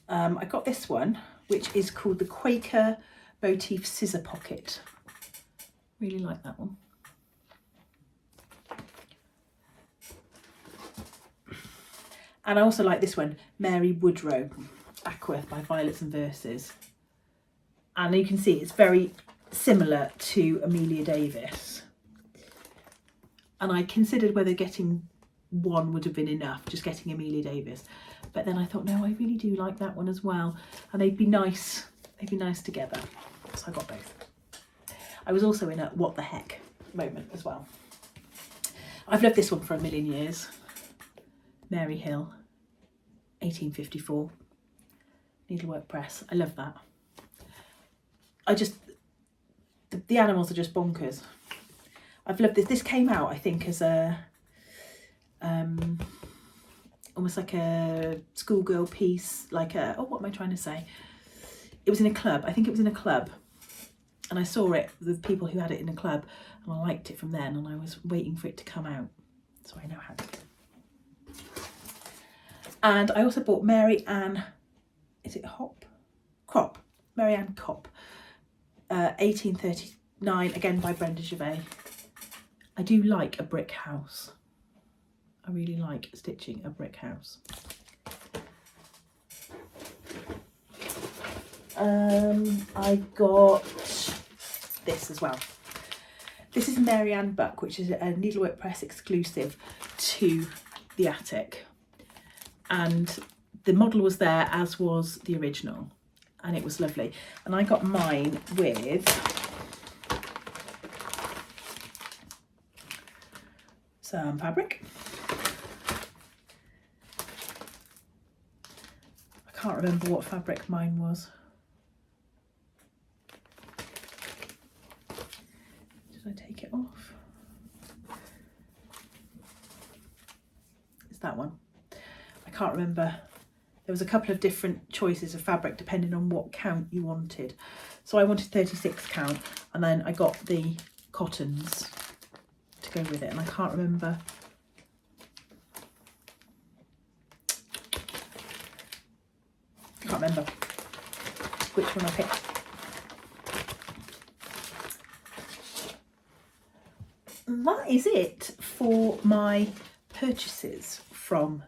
I got this one, which is called the Quaker Motif Scissor Pocket. Really like that one. And I also like this one, Mary Woodrow, Ackworth by Violets and Verses. And you can see it's very similar to Amelia Davis. And I considered whether getting one would have been enough, just getting Amelia Davis. But then I thought, no, I really do like that one as well. And they'd be nice together. So I got both. I was also in a what the heck moment as well. I've loved this one for a million years. Mary Hill, 1854, Needlework Press. I love that. The animals are just bonkers. I've loved this. This came out, I think, as a almost like a schoolgirl piece, like a, oh, what am I trying to say? It was in a club, I think it was in a club, and I saw it with people who had it in a club, and I liked it from then, and I was waiting for it to come out, so I now had it. And I also bought Mary Ann, is it Crop? Mary Ann Kopp, 1839, again by Brenda Gervais. I do like a brick house. I really like stitching a brick house. I got this as well. This is Mary Ann Buck, which is a Needlework Press exclusive to the attic. And the model was there, as was the original, and it was lovely. And I got mine with some fabric. I can't remember what fabric mine was. Did I take it off? It's that one. I can't remember. There was a couple of different choices of fabric depending on what count you wanted. So I wanted 36 count, and then I got the cottons to go with it, and I can't remember. Can't remember which one I picked. That is it for my purchases from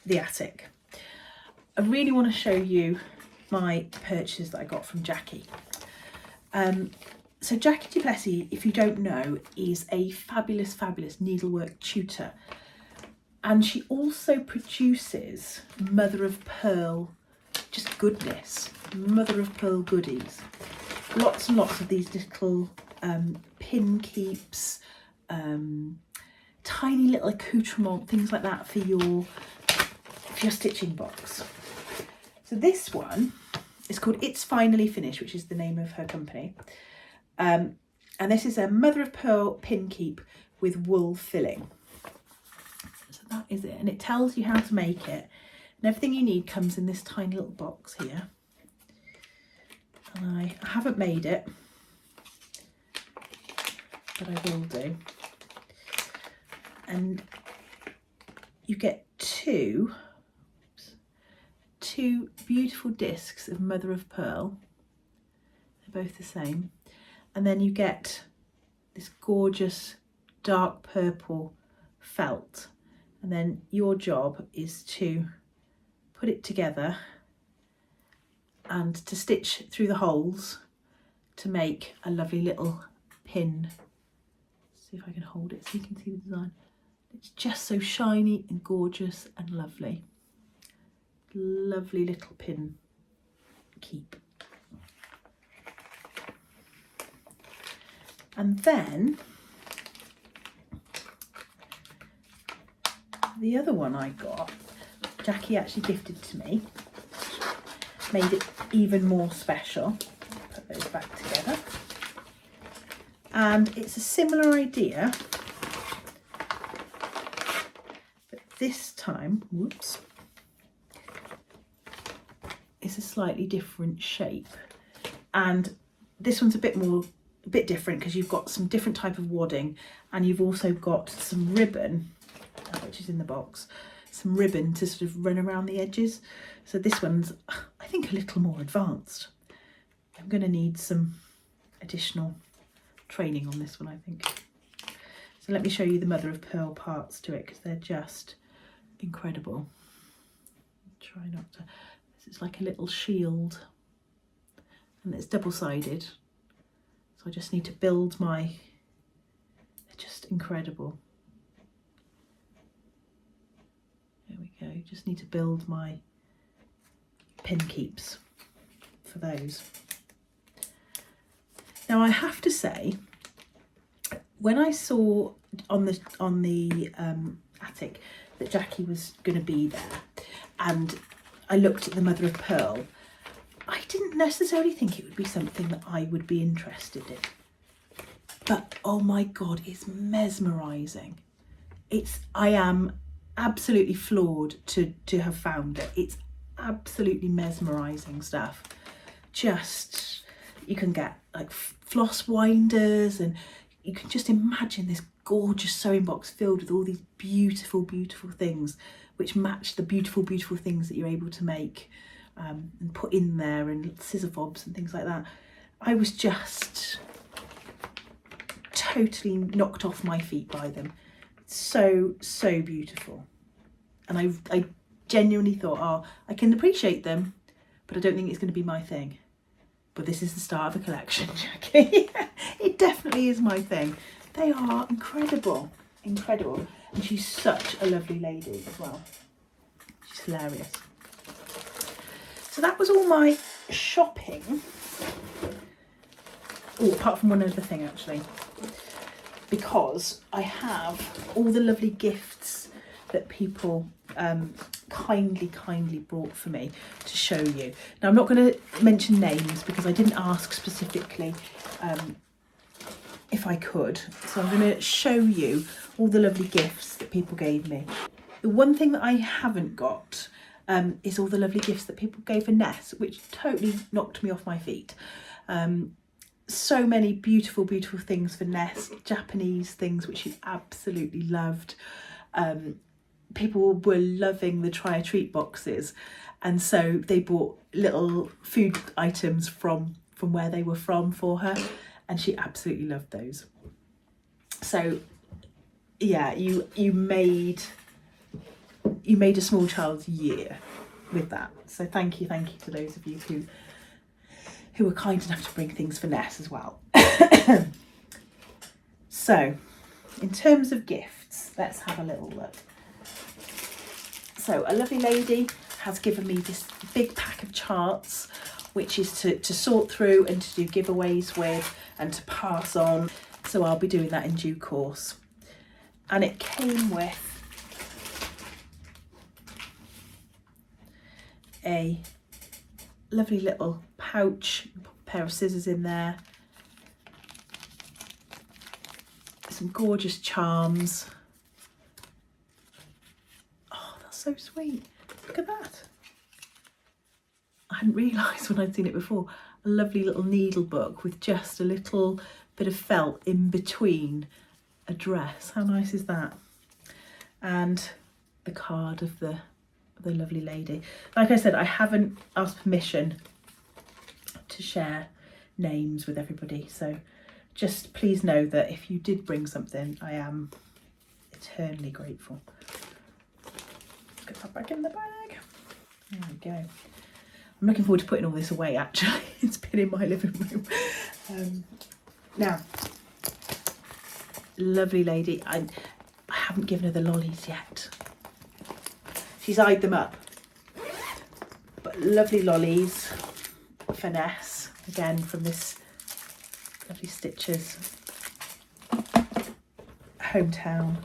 the attic. I really want to show you my purchases that I got from Jackie. So Jackie du Plessis, if you don't know, is a fabulous, fabulous needlework tutor. And she also produces mother of pearl, just goodness, mother of pearl goodies. Lots and lots of these little pin keeps, tiny little accoutrement, things like that for your stitching box. So this one is called It's Finally Finished, which is the name of her company. And this is a mother of pearl pin keep with wool filling. So that is it. And it tells you how to make it. And everything you need comes in this tiny little box here. And I haven't made it, but I will do. And you get two beautiful discs of mother of pearl. They're both the same. And then you get this gorgeous dark purple felt. And then your job is to put it together and to stitch through the holes to make a lovely little pin. Let's see if I can hold it so you can see the design. It's just so shiny and gorgeous and lovely. Lovely little pin keep. And then the other one I got, Jackie actually gifted to me, made it even more special. Put those back together. And it's a similar idea, but this time, whoops, it's a slightly different shape. And this one's a bit different because you've got some different type of wadding, and you've also got some ribbon, which is in the box, some ribbon to sort of run around the edges. So this one's, I think, a little more advanced. I'm going to need some additional training on this one, I think. So let me show you the mother of pearl parts to it, because they're just incredible. Try not to. This is like a little shield, and it's double-sided. So I just need to build my, they're just incredible. There we go, just need to build my pin keeps for those. Now I have to say, when I saw on the attic that Jackie was going to be there, and I looked at the mother of pearl, I didn't necessarily think it would be something that I would be interested in. But oh my God, it's mesmerising. I am absolutely floored to have found it. It's absolutely mesmerising stuff. Just, you can get like floss winders, and you can just imagine this gorgeous sewing box filled with all these beautiful, beautiful things which match the beautiful, beautiful things that you're able to make and put in there, and scissor fobs and things like that. I was just totally knocked off my feet by them. So, so beautiful. And I genuinely thought, oh, I can appreciate them, but I don't think it's going to be my thing. But this is the start of a collection, Jackie. It definitely is my thing. They are incredible, incredible. And she's such a lovely lady as well. She's hilarious. So that was all my shopping. Oh, apart from one other thing actually, because I have all the lovely gifts that people kindly brought for me to show you. Now I'm not going to mention names because I didn't ask specifically if I could, so I'm going to show you all the lovely gifts that people gave me. The one thing that I haven't got is all the lovely gifts that people gave for Ness, which totally knocked me off my feet. So many beautiful, beautiful things for Ness, Japanese things which she absolutely loved. People were loving the try a treat boxes, and so they bought little food items from where they were from for her, and she absolutely loved those. So yeah, you made a small child's year with that. So thank you to those of you who were kind enough to bring things for Ness as well. So in terms of gifts, let's have a little look. So a lovely lady has given me this big pack of charts, which is to sort through and to do giveaways with and to pass on. So I'll be doing that in due course. And it came with a lovely little pouch, a pair of scissors in there, some gorgeous charms. Oh, that's so sweet. Look at that. I hadn't realised when I'd seen it before. A lovely little needle book with just a little bit of felt in between a dress. How nice is that? And the card of the lovely lady. Like I said, I haven't asked permission to share names with everybody, so just please know that if you did bring something, I am eternally grateful. Get that back in the bag. There we go. I'm looking forward to putting all this away actually. It's been in my living room. Now, lovely lady, I haven't given her the lollies yet. She's eyed them up. But lovely lollies for Ness, again from this lovely Stitches hometown,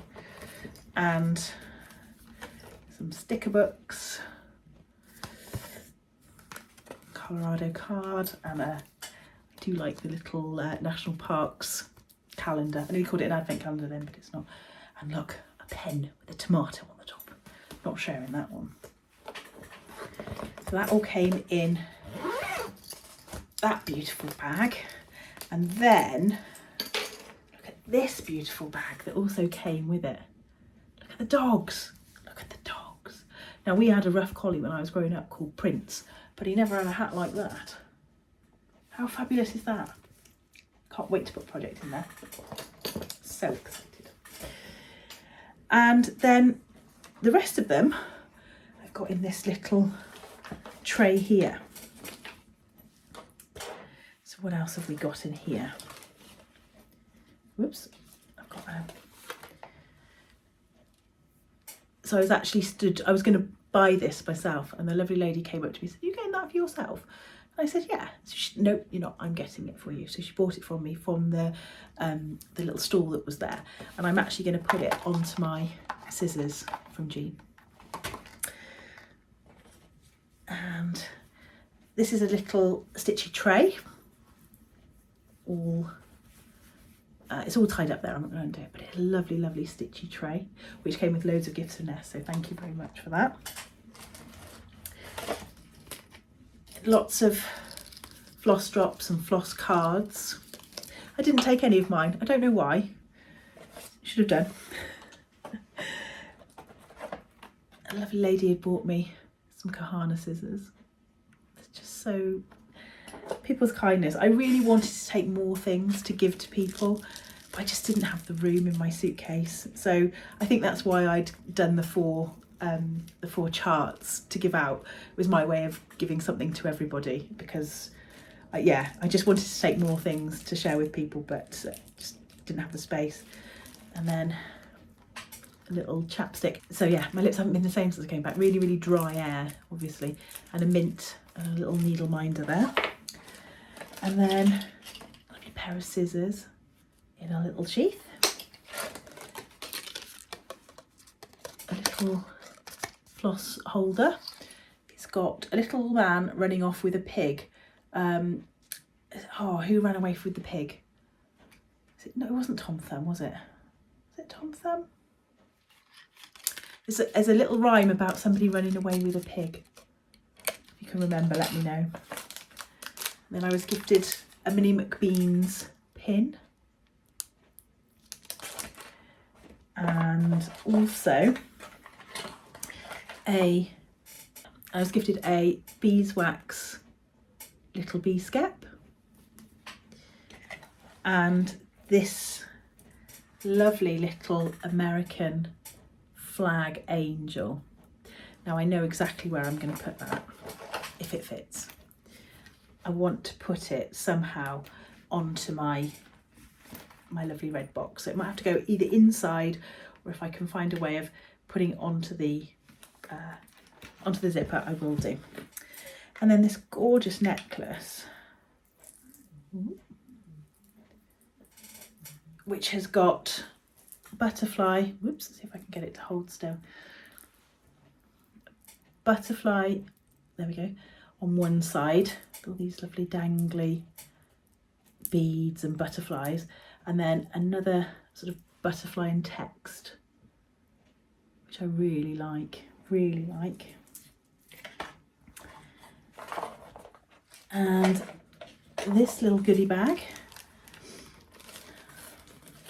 and some sticker books, Colorado card, and I do like the little national parks calendar. I know we called it an advent calendar then, but it's not. And look, a pen with a tomato on the top. Not sharing that one. So that all came in that beautiful bag. And then look at this beautiful bag that also came with it. Look at the dogs. Look at the dogs. Now we had a rough collie when I was growing up called Prince, but he never had a hat like that. How fabulous is that? Can't wait to put a project in there. So excited. And then the rest of them I've got in this little tray here. So what else have we got in here? Whoops, I've got so I was actually I was going to buy this myself, and the lovely lady came up to me and said, "Are you getting that for yourself?" And I said, "Yeah." So she, "No, you're not, I'm getting it for you." So she bought it from me from the little stall that was there, and I'm actually going to put it onto my scissors from Jean. And this is a little stitchy tray, all It's all tied up there, I'm not going to do it, but it's a lovely, lovely stitchy tray, which came with loads of gifts from Ness, so thank you very much for that. Lots of floss drops and floss cards. I didn't take any of mine, I don't know why. Should have done. A lovely lady had bought me some Kahana scissors. It's just so, people's kindness. I really wanted to take more things to give to people, but I just didn't have the room in my suitcase. So I think that's why I'd done the four charts to give out. It was my way of giving something to everybody, because yeah, I just wanted to take more things to share with people, but just didn't have the space. And then a little chapstick. So yeah, my lips haven't been the same since I came back. Really, really dry air, obviously, and a mint and a little needle minder there. And then a lovely pair of scissors in a little sheath. A little floss holder. It's got a little man running off with a pig. Oh, who ran away with the pig? No, it wasn't Tom Thumb, was it? Was it Tom Thumb? There's a little rhyme about somebody running away with a pig. If you can remember, let me know. And then I was gifted a Minnie McBean's pin. And also I was gifted a beeswax little bee skep. And this lovely little American flag angel. Now I know exactly where I'm going to put that, if it fits. I want to put it somehow onto my lovely red box. So it might have to go either inside, or if I can find a way of putting it onto the zipper, I will do. And then this gorgeous necklace, which has got butterfly, whoops, let's see if I can get it to hold still. Butterfly, there we go, on one side, all these lovely dangly beads and butterflies, and then another sort of butterfly in text, which I really like, really like. And this little goodie bag,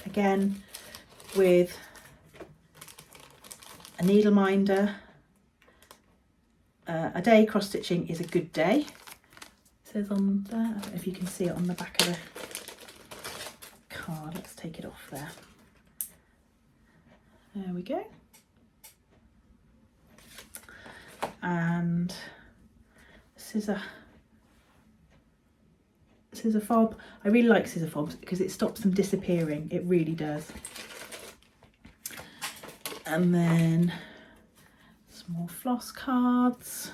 again with a needle minder. A day cross stitching is a good day, it says on there. I don't know if you can see it on the back of the card. Let's take it off there. There we go. And scissor fob. I really like scissor fobs because it stops them disappearing. It really does. And then some more floss cards.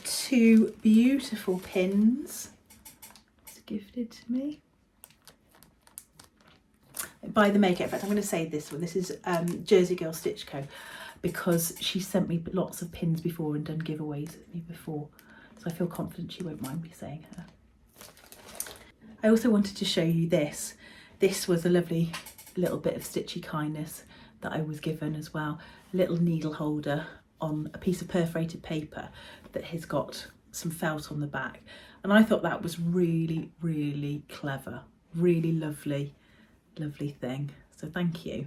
2 beautiful pins. It's gifted to me by the maker. In fact, I'm going to say this one. This is Jersey Girl Stitch Co, because she sent me lots of pins before and done giveaways with me before. So I feel confident she won't mind me saying her. I also wanted to show you this. This was a lovely little bit of stitchy kindness that I was given as well. A little needle holder on a piece of perforated paper that has got some felt on the back. And I thought that was really, really clever. Really lovely, lovely thing. So thank you.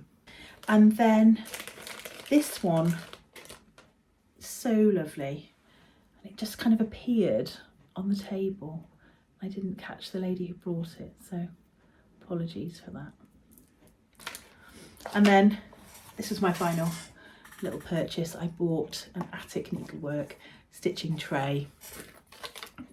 And then this one, so lovely. And it just kind of appeared on the table. I didn't catch the lady who brought it, so apologies for that. And then this was my final little purchase. I bought an Attic needlework stitching tray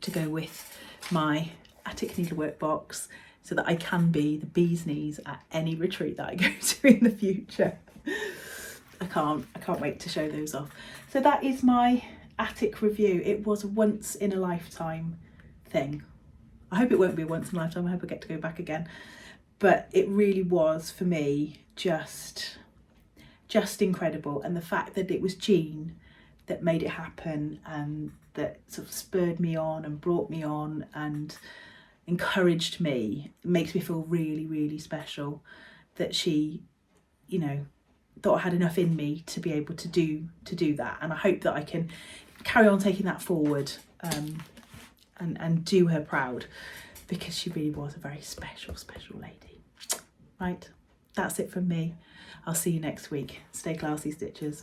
to go with my Attic needlework box, so that I can be the bee's knees at any retreat that I go to in the future. I can't wait to show those off. So that is my Attic review. It was a once in a lifetime thing. I hope it won't be a once in a lifetime. I hope I get to go back again. But it really was, for me, just incredible. And the fact that it was Jean that made it happen, and that sort of spurred me on and brought me on and encouraged me. It makes me feel really, really special that she, you know, thought I had enough in me to be able to do that. And I hope that I can carry on taking that forward, and do her proud, because she really was a very special, special lady. Right, that's it from me. I'll see you next week. Stay classy, Stitchers.